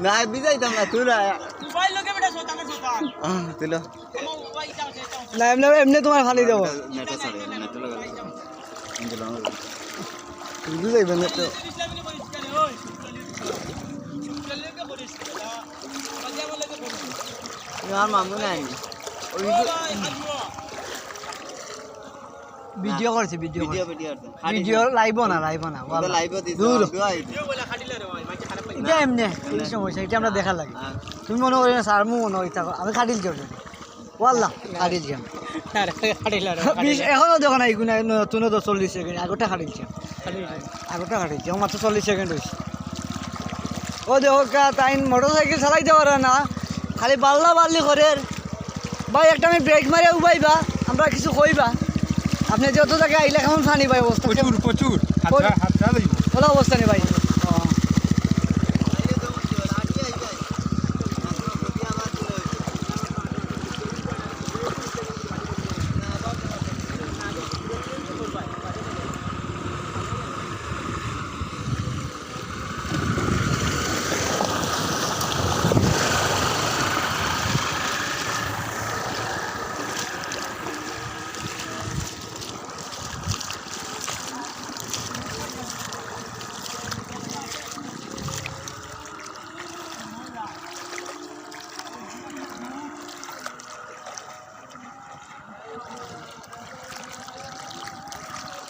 না বিজাইতাম না তুই না মোবাইল লগে বেটা শয়তানের শয়তান তুই আমার মোবাইল চাওছে না এমনি তোমার ফালি দেবো নেট ছাড়ে নেট লাগা ইঞ্জিন আমার বুঝাইবেন না তো ইসলামী করিস কেন ওই শুক্লার লেগে করিস না বাজে আমার লেগে করিস আর মামু নাই ওই ও ভাই হাজুয়া ভিডিও করছে video video video video live না লাইভ দিছে দূর কেউ বলে খাটিলা রে ভাই মাকে খারাপ লাগে এটা এমনি এই সমস্যা এটা আমরা দেখার লাগে তুমি মনে করি না স্যার মু মনে করি থাকো আমি খাটিল যাও ওয়াল্লাহ খাটিল যাম আরে খাটিলা রে এখনো দেখো না এগুলো নতুন তো 40 সেকেন্ড আগোটা খাটিলছে আগোটা খাটিলছে মাত্র 40 সেকেন্ড হয়েছে ও দেখো তাই মোটর সাইকেল চালাইতে পারে না খালি বাল্লা বাল্লি করে ভাই একটা আমি ব্রেক মারে উবাইবা আমরা কিছু কইবা আপনি যত জায়গায় আইলে কেমন ফানি ভাই অবস্থা প্রচুর ওলা অবস্থা নেই ভাই